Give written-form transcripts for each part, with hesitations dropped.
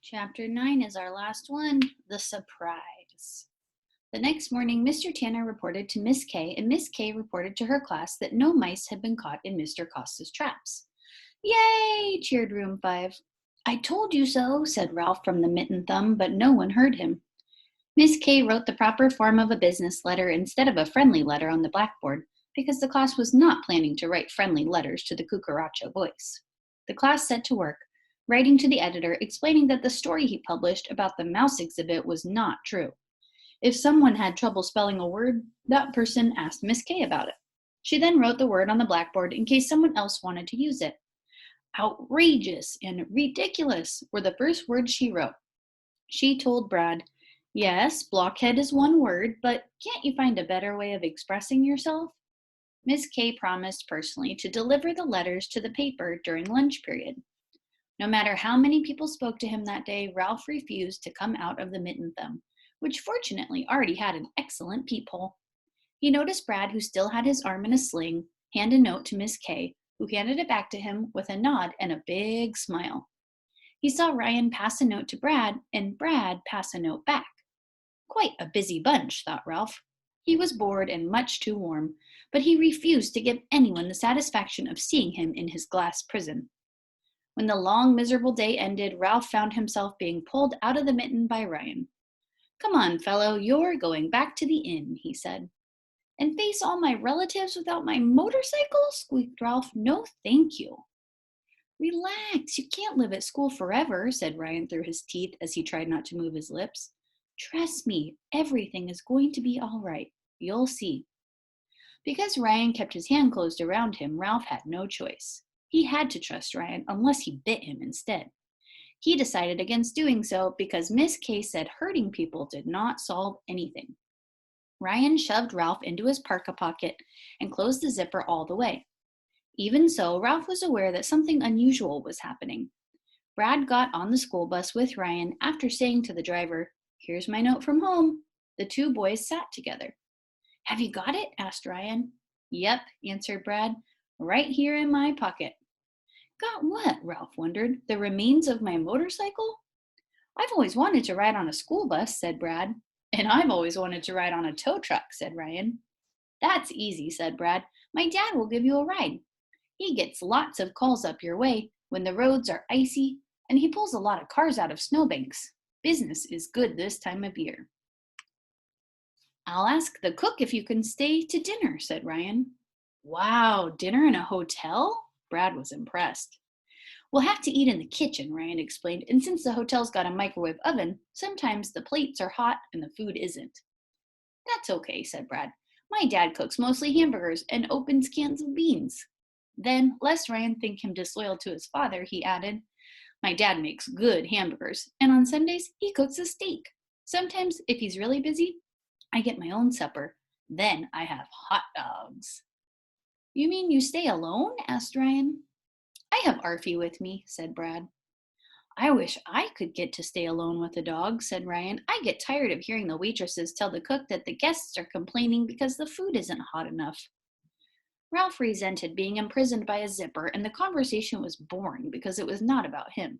Chapter 9 is our last one, the surprise. The next morning, Mr. Tanner reported to Miss Kay, and Miss Kay reported to her class that no mice had been caught in Mr. Costa's traps. Yay! Cheered Room 5. I told you so, said Ralph from the mitten thumb, but no one heard him. Miss Kay wrote the proper form of a business letter instead of a friendly letter on the blackboard, because the class was not planning to write friendly letters to the Cucaracho boys. The class set to work, writing to the editor explaining that the story he published about the mouse exhibit was not true. If someone had trouble spelling a word, that person asked Miss Kay about it. She then wrote the word on the blackboard in case someone else wanted to use it. Outrageous and ridiculous were the first words she wrote. She told Brad, yes, blockhead is one word, but can't you find a better way of expressing yourself? Miss Kay promised personally to deliver the letters to the paper during lunch period. No matter how many people spoke to him that day, Ralph refused to come out of the mitten thumb, which fortunately already had an excellent peephole. He noticed Brad, who still had his arm in a sling, hand a note to Miss Kay, who handed it back to him with a nod and a big smile. He saw Ryan pass a note to Brad, and Brad pass a note back. Quite a busy bunch, thought Ralph. He was bored and much too warm, but he refused to give anyone the satisfaction of seeing him in his glass prison. When the long, miserable day ended, Ralph found himself being pulled out of the mitten by Ryan. Come on, fellow, you're going back to the inn, he said. And face all my relatives without my motorcycle? Squeaked Ralph. No, thank you. Relax, you can't live at school forever, said Ryan through his teeth as he tried not to move his lips. Trust me, everything is going to be all right. You'll see. Because Ryan kept his hand closed around him, Ralph had no choice. He had to trust Ryan unless he bit him instead. He decided against doing so because Miss Kay said hurting people did not solve anything. Ryan shoved Ralph into his parka pocket and closed the zipper all the way. Even so, Ralph was aware that something unusual was happening. Brad got on the school bus with Ryan after saying to the driver, Here's my note from home. The two boys sat together. Have you got it? Asked Ryan. Yep, answered Brad. Right here in my pocket. Got what? Ralph wondered. The remains of my motorcycle? I've always wanted to ride on a school bus, said Brad. And I've always wanted to ride on a tow truck, said Ryan. That's easy, said Brad. My dad will give you a ride. He gets lots of calls up your way when the roads are icy, and he pulls a lot of cars out of snowbanks. Business is good this time of year. I'll ask the cook if you can stay to dinner, said Ryan. Wow, dinner in a hotel? Brad was impressed. We'll have to eat in the kitchen, Ryan explained, and since the hotel's got a microwave oven, sometimes the plates are hot and the food isn't. That's okay, said Brad. My dad cooks mostly hamburgers and opens cans of beans. Then, lest Ryan think him disloyal to his father, he added, My dad makes good hamburgers, and on Sundays he cooks a steak. Sometimes, if he's really busy, I get my own supper. Then I have hot dogs. You mean you stay alone? Asked Ryan. I have Arfie with me, said Brad. I wish I could get to stay alone with a dog, said Ryan. I get tired of hearing the waitresses tell the cook that the guests are complaining because the food isn't hot enough. Ralph resented being imprisoned by a zipper, and the conversation was boring because it was not about him.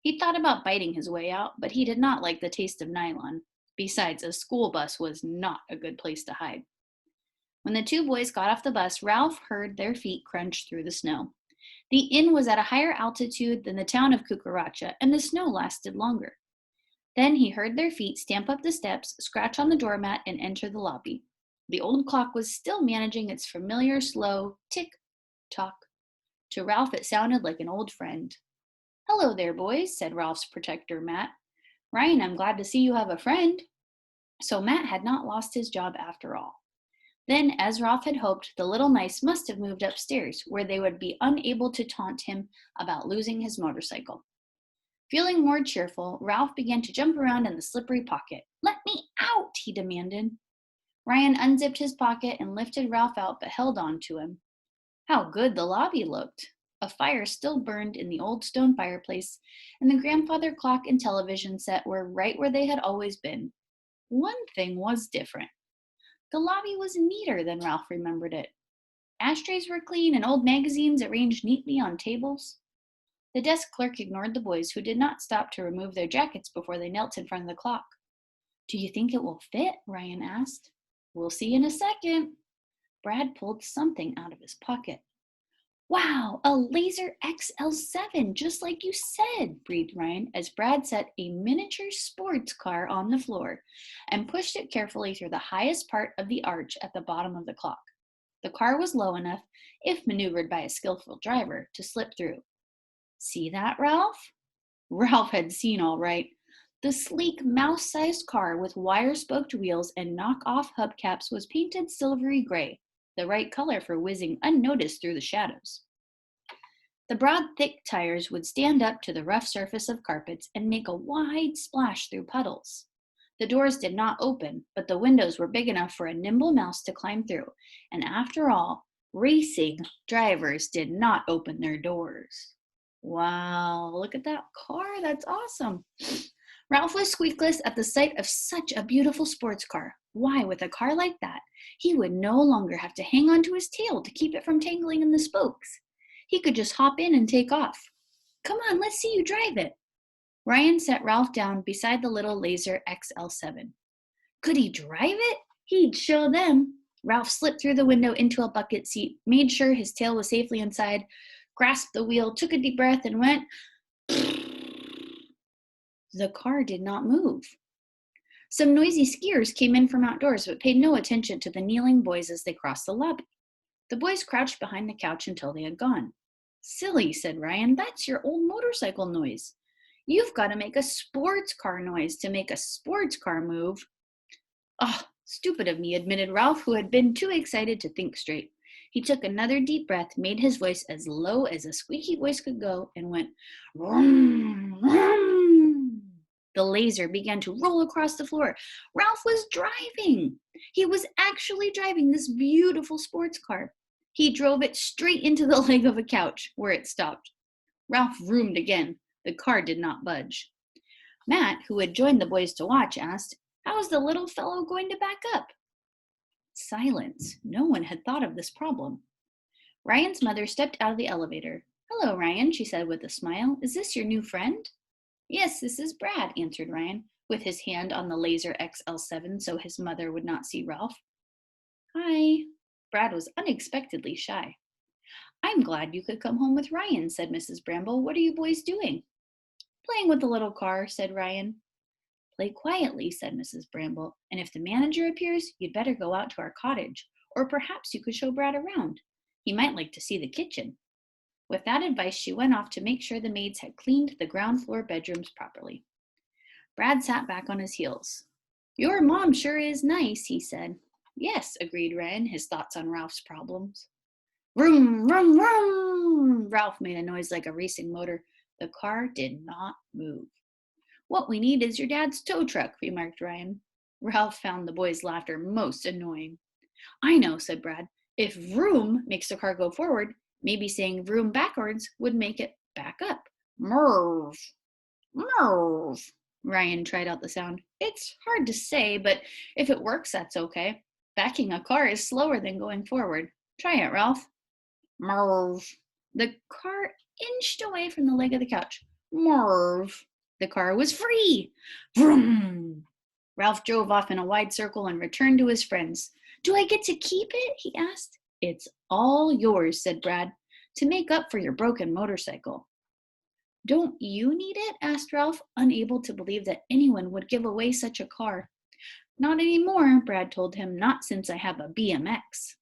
He thought about biting his way out, but he did not like the taste of nylon. Besides, a school bus was not a good place to hide. When the two boys got off the bus, Ralph heard their feet crunch through the snow. The inn was at a higher altitude than the town of Cucaracha, and the snow lasted longer. Then he heard their feet stamp up the steps, scratch on the doormat, and enter the lobby. The old clock was still managing its familiar slow tick-tock. To Ralph, it sounded like an old friend. Hello there, boys, said Ralph's protector, Matt. Ryan, I'm glad to see you have a friend. So Matt had not lost his job after all. Then, as Ralph had hoped, the little mice must have moved upstairs, where they would be unable to taunt him about losing his motorcycle. Feeling more cheerful, Ralph began to jump around in the slippery pocket. Let me out, he demanded. Ryan unzipped his pocket and lifted Ralph out, but held on to him. How good the lobby looked! A fire still burned in the old stone fireplace, and the grandfather clock and television set were right where they had always been. One thing was different. The lobby was neater than Ralph remembered it. Ashtrays were clean and old magazines arranged neatly on tables. The desk clerk ignored the boys, who did not stop to remove their jackets before they knelt in front of the clock. "Do you think it will fit?" Ryan asked. "We'll see in a second." Brad pulled something out of his pocket. "Wow, a Laser XL7, just like you said," breathed Ryan as Brad set a miniature sports car on the floor and pushed it carefully through the highest part of the arch at the bottom of the clock. The car was low enough, if maneuvered by a skillful driver, to slip through. "See that, Ralph?" Ralph had seen all right. The sleek, mouse-sized car with wire-spoked wheels and knock-off hubcaps was painted silvery gray, the right color for whizzing unnoticed through the shadows. The broad, thick tires would stand up to the rough surface of carpets and make a wide splash through puddles. The doors did not open, but the windows were big enough for a nimble mouse to climb through, and after all, racing drivers did not open their doors. Wow, look at that car. That's awesome. Ralph was squeakless at the sight of such a beautiful sports car. Why, with a car like that, he would no longer have to hang onto his tail to keep it from tangling in the spokes. He could just hop in and take off. "Come on, let's see you drive it." Ryan set Ralph down beside the little Laser XL7. Could he drive it? He'd show them. Ralph slipped through the window into a bucket seat, made sure his tail was safely inside, grasped the wheel, took a deep breath, and went. The car did not move. Some noisy skiers came in from outdoors, but paid no attention to the kneeling boys as they crossed the lobby. The boys crouched behind the couch until they had gone. "Silly," said Ryan, "that's your old motorcycle noise. You've got to make a sports car noise to make a sports car move." "Oh, stupid of me," admitted Ralph, who had been too excited to think straight. He took another deep breath, made his voice as low as a squeaky voice could go, and went, "Vroom, vroom." The Laser began to roll across the floor. Ralph was driving. He was actually driving this beautiful sports car. He drove it straight into the leg of a couch, where it stopped. Ralph vroomed again. The car did not budge. Matt, who had joined the boys to watch, asked, "How is the little fellow going to back up?" Silence. No one had thought of this problem. Ryan's mother stepped out of the elevator. "Hello, Ryan," she said with a smile. "Is this your new friend?" "Yes, this is Brad," answered Ryan, with his hand on the Laser XL7 so his mother would not see Ralph. "Hi." Brad was unexpectedly shy. "I'm glad you could come home with Ryan," said Mrs. Bramble. "What are you boys doing?" "Playing with the little car," said Ryan. "Play quietly," said Mrs. Bramble, "and if the manager appears, you'd better go out to our cottage, or perhaps you could show Brad around. He might like to see the kitchen." With that advice, she went off to make sure the maids had cleaned the ground floor bedrooms properly. Brad sat back on his heels. "Your mom sure is nice," he said. "Yes," agreed Ryan, his thoughts on Ralph's problems. Vroom, vroom, vroom! Ralph made a noise like a racing motor. The car did not move. "What we need is your dad's tow truck," remarked Ryan. Ralph found the boys' laughter most annoying. "I know," said Brad. "If vroom makes the car go forward, maybe saying vroom backwards would make it back up. Merv, merv." Ryan tried out the sound. "It's hard to say, but if it works, that's okay. Backing a car is slower than going forward. Try it, Ralph." Merv. The car inched away from the leg of the couch. Merv. The car was free. Vroom. Ralph drove off in a wide circle and returned to his friends. "Do I get to keep it?" he asked. "It's all yours," said Brad, "to make up for your broken motorcycle." "Don't you need it?" asked Ralph, unable to believe that anyone would give away such a car. "Not anymore," Brad told him. "Not since I have a BMX."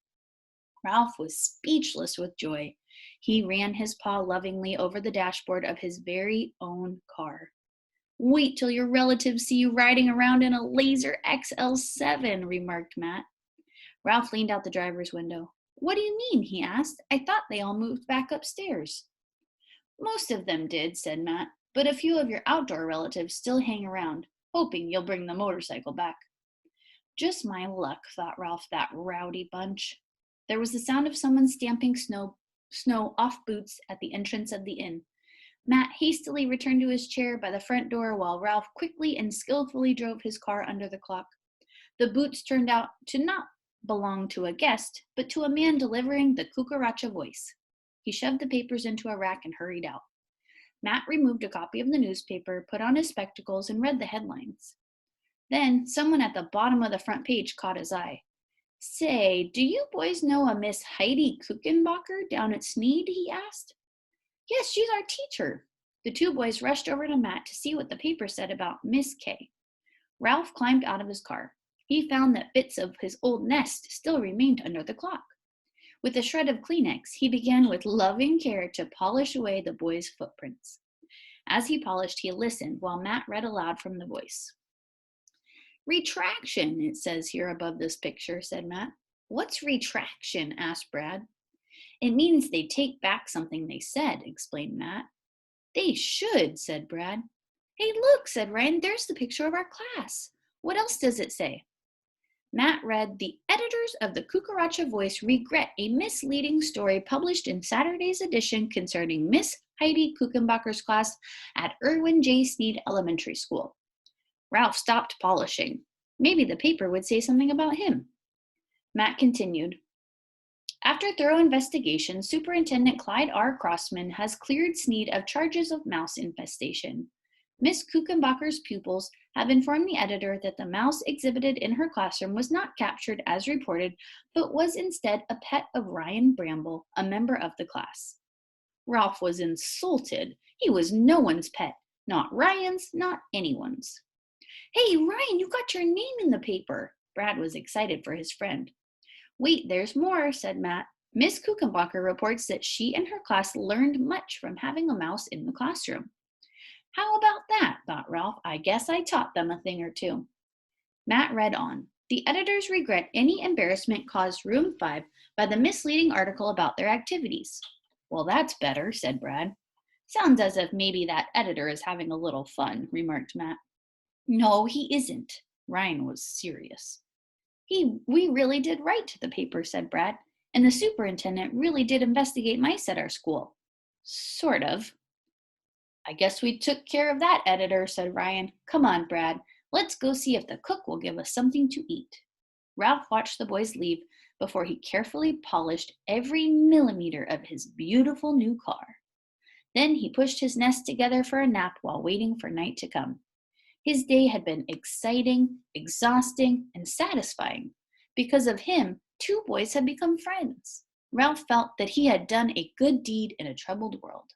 Ralph was speechless with joy. He ran his paw lovingly over the dashboard of his very own car. "Wait till your relatives see you riding around in a Laser XL7, remarked Matt. Ralph leaned out the driver's window. "What do you mean?" he asked. "I thought they all moved back upstairs." "Most of them did," said Matt, "but a few of your outdoor relatives still hang around, hoping you'll bring the motorcycle back." Just my luck, thought Ralph, that rowdy bunch. There was the sound of someone stamping snow off boots at the entrance of the inn. Matt hastily returned to his chair by the front door while Ralph quickly and skillfully drove his car under the clock. The boots turned out to not belong to a guest, but to a man delivering the cucaracha voice. He shoved the papers into a rack and hurried out. Matt removed a copy of the newspaper, put on his spectacles, and read the headlines. Then someone at the bottom of the front page caught his eye. "Say, do you boys know a Miss Heidi Kuchenbacher down at Sneed?" he asked. "Yes, she's our teacher." The two boys rushed over to Matt to see what the paper said about Miss K. Ralph climbed out of his car. He found that bits of his old nest still remained under the clock. With a shred of Kleenex, he began with loving care to polish away the boys' footprints. As he polished, he listened while Matt read aloud from the voice. "Retraction, it says here above this picture," said Matt. "What's retraction?" asked Brad. "It means they take back something they said," explained Matt. "They should," said Brad. "Hey, look," said Ryan, "there's the picture of our class. What else does it say?" Matt read, "The editors of the Cucaracha Voice regret a misleading story published in Saturday's edition concerning Miss Heidi Kuchenbacher's class at Irwin J. Sneed Elementary School." Ralph stopped polishing. Maybe the paper would say something about him. Matt continued. "After thorough investigation, Superintendent Clyde R. Crossman has cleared Sneed of charges of mouse infestation. Miss Kuchenbacher's pupils have informed the editor that the mouse exhibited in her classroom was not captured as reported, but was instead a pet of Ryan Bramble, a member of the class." Ralph was insulted. He was no one's pet. Not Ryan's, not anyone's. "Hey, Ryan, you got your name in the paper." Brad was excited for his friend. "Wait, there's more," said Matt. "Miss Kuchenbacher reports that she and her class learned much from having a mouse in the classroom." "How about that?" thought Ralph. "I guess I taught them a thing or two." Matt read on. "The editors regret any embarrassment caused Room 5 by the misleading article about their activities." "Well, that's better," said Brad. "Sounds as if maybe that editor is having a little fun," remarked Matt. "No, he isn't." Ryan was serious. We really did write to the paper," said Brad. "And the superintendent really did investigate mice at our school." "Sort of." "I guess we took care of that, editor," said Ryan. "Come on, Brad. Let's go see if the cook will give us something to eat." Ralph watched the boys leave before he carefully polished every millimeter of his beautiful new car. Then he pushed his nest together for a nap while waiting for night to come. His day had been exciting, exhausting, and satisfying. Because of him, two boys had become friends. Ralph felt that he had done a good deed in a troubled world.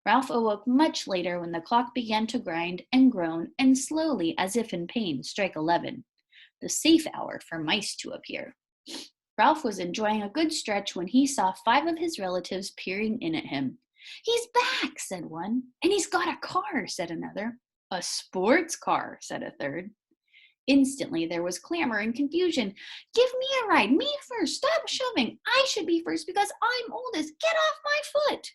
Ralph awoke much later when the clock began to grind and groan and slowly, as if in pain, strike 11, the safe hour for mice to appear. Ralph was enjoying a good stretch when he saw 5 of his relatives peering in at him. "He's back," said one. "And he's got a car," said another. "A sports car," said a third. Instantly, there was clamor and confusion. "Give me a ride, me first, stop shoving. I should be first because I'm oldest. Get off my foot."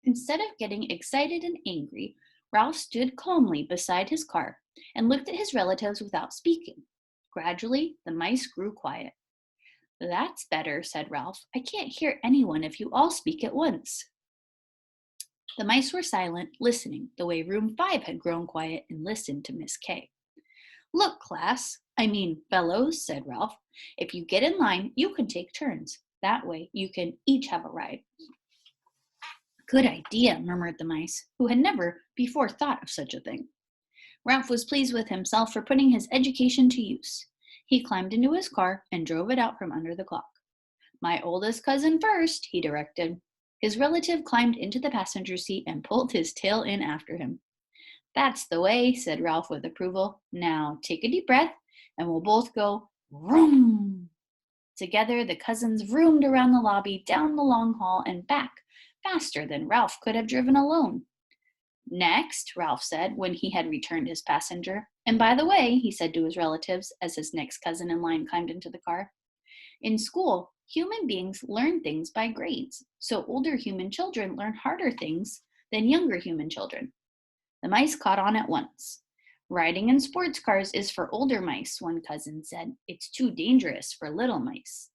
Instead of getting excited and angry, Ralph stood calmly beside his car and looked at his relatives without speaking. Gradually, the mice grew quiet. "That's better," said Ralph. "I can't hear anyone if you all speak at once." The mice were silent, listening, the way Room 5 had grown quiet and listened to Miss K. "Look, fellows," said Ralph. "If you get in line, you can take turns. That way, you can each have a ride." "Good idea," murmured the mice, who had never before thought of such a thing. Ralph was pleased with himself for putting his education to use. He climbed into his car and drove it out from under the clock. "My oldest cousin first," he directed. His relative climbed into the passenger seat and pulled his tail in after him. "That's the way," said Ralph with approval. "Now take a deep breath and we'll both go vroom." Together, the cousins roomed around the lobby, down the long hall, and back, faster than Ralph could have driven alone. "Next," Ralph said when he had returned his passenger. "And by the way," he said to his relatives as his next cousin in line climbed into the car, "in school, human beings learn things by grades, so older human children learn harder things than younger human children." The mice caught on at once. "Riding in sports cars is for older mice," one cousin said. "It's too dangerous for little mice."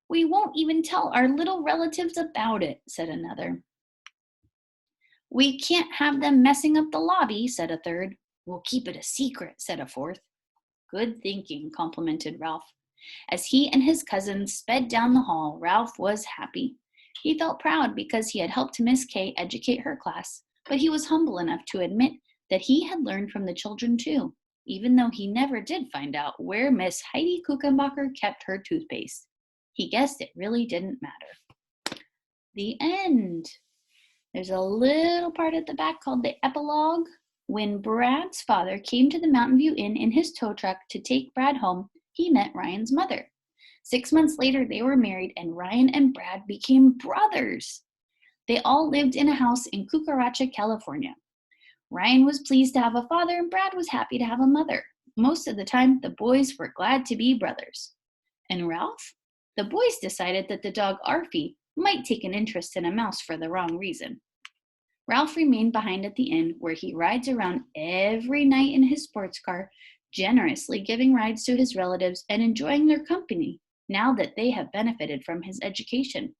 "We won't even tell our little relatives about it," said another. "We can't have them messing up the lobby," said a third. "We'll keep it a secret," said a fourth. "Good thinking," complimented Ralph. As he and his cousins sped down the hall, Ralph was happy. He felt proud because he had helped Miss Kay educate her class, but he was humble enough to admit that he had learned from the children too, even though he never did find out where Miss Heidi Kuchenbacher kept her toothpaste. He guessed it really didn't matter. The end. There's a little part at the back called the epilogue. When Brad's father came to the Mountain View Inn in his tow truck to take Brad home, he met Ryan's mother. 6 months later, they were married, and Ryan and Brad became brothers. They all lived in a house in Cucaracha, California. Ryan was pleased to have a father, and Brad was happy to have a mother. Most of the time, the boys were glad to be brothers. And Ralph? The boys decided that the dog Arfie might take an interest in a mouse for the wrong reason. Ralph remained behind at the inn, where he rides around every night in his sports car, generously giving rides to his relatives and enjoying their company, now that they have benefited from his education.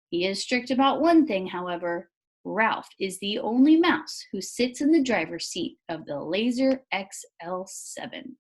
He is strict about one thing, however. Ralph is the only mouse who sits in the driver's seat of the Laser XL7.